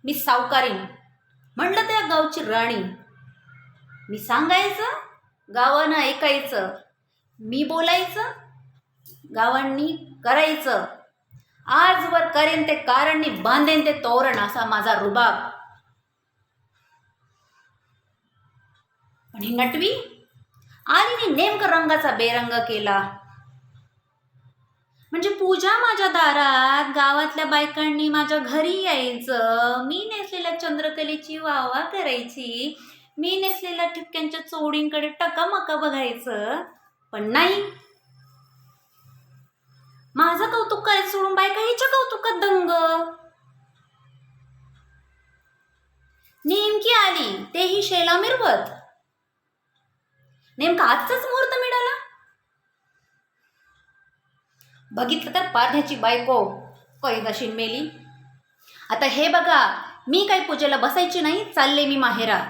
मी सावकारीन, म्हणलं त्या गावची राणी. मी सांगायचं, गावानं ऐकायचं. मी बोलायचं, गावांनी करायचं. आजवर करेन ते कारणनी बांधेन ते तोरण, असा माझा रुबाब. पण ही नटवी आलीने नेमकं रंगाचा बेरंग केला. म्हणजे पूजा माझ्या दारात, गावातल्या बायकांनी माझ्या घरी यायचं, मी नेसलेल्या चंद्रकलेची वावा करायची, मी नेसलेल्या ठिपक्यांच्या चोडींकडे टकामका बघायचं. पण नाही, माझं कौतुक करायचं सोडून बायका हिच्या कौतुकात दंग. नेमकी आली तेही शेला मिरवत. नेमका आजचाच मुहूर्त मिळाला. बघितलं तर पारध्याची बायको कैदाशीन मेली. आता हे बघा, मी काही पूजेला बसायची नाही, चालले मी माहेरा.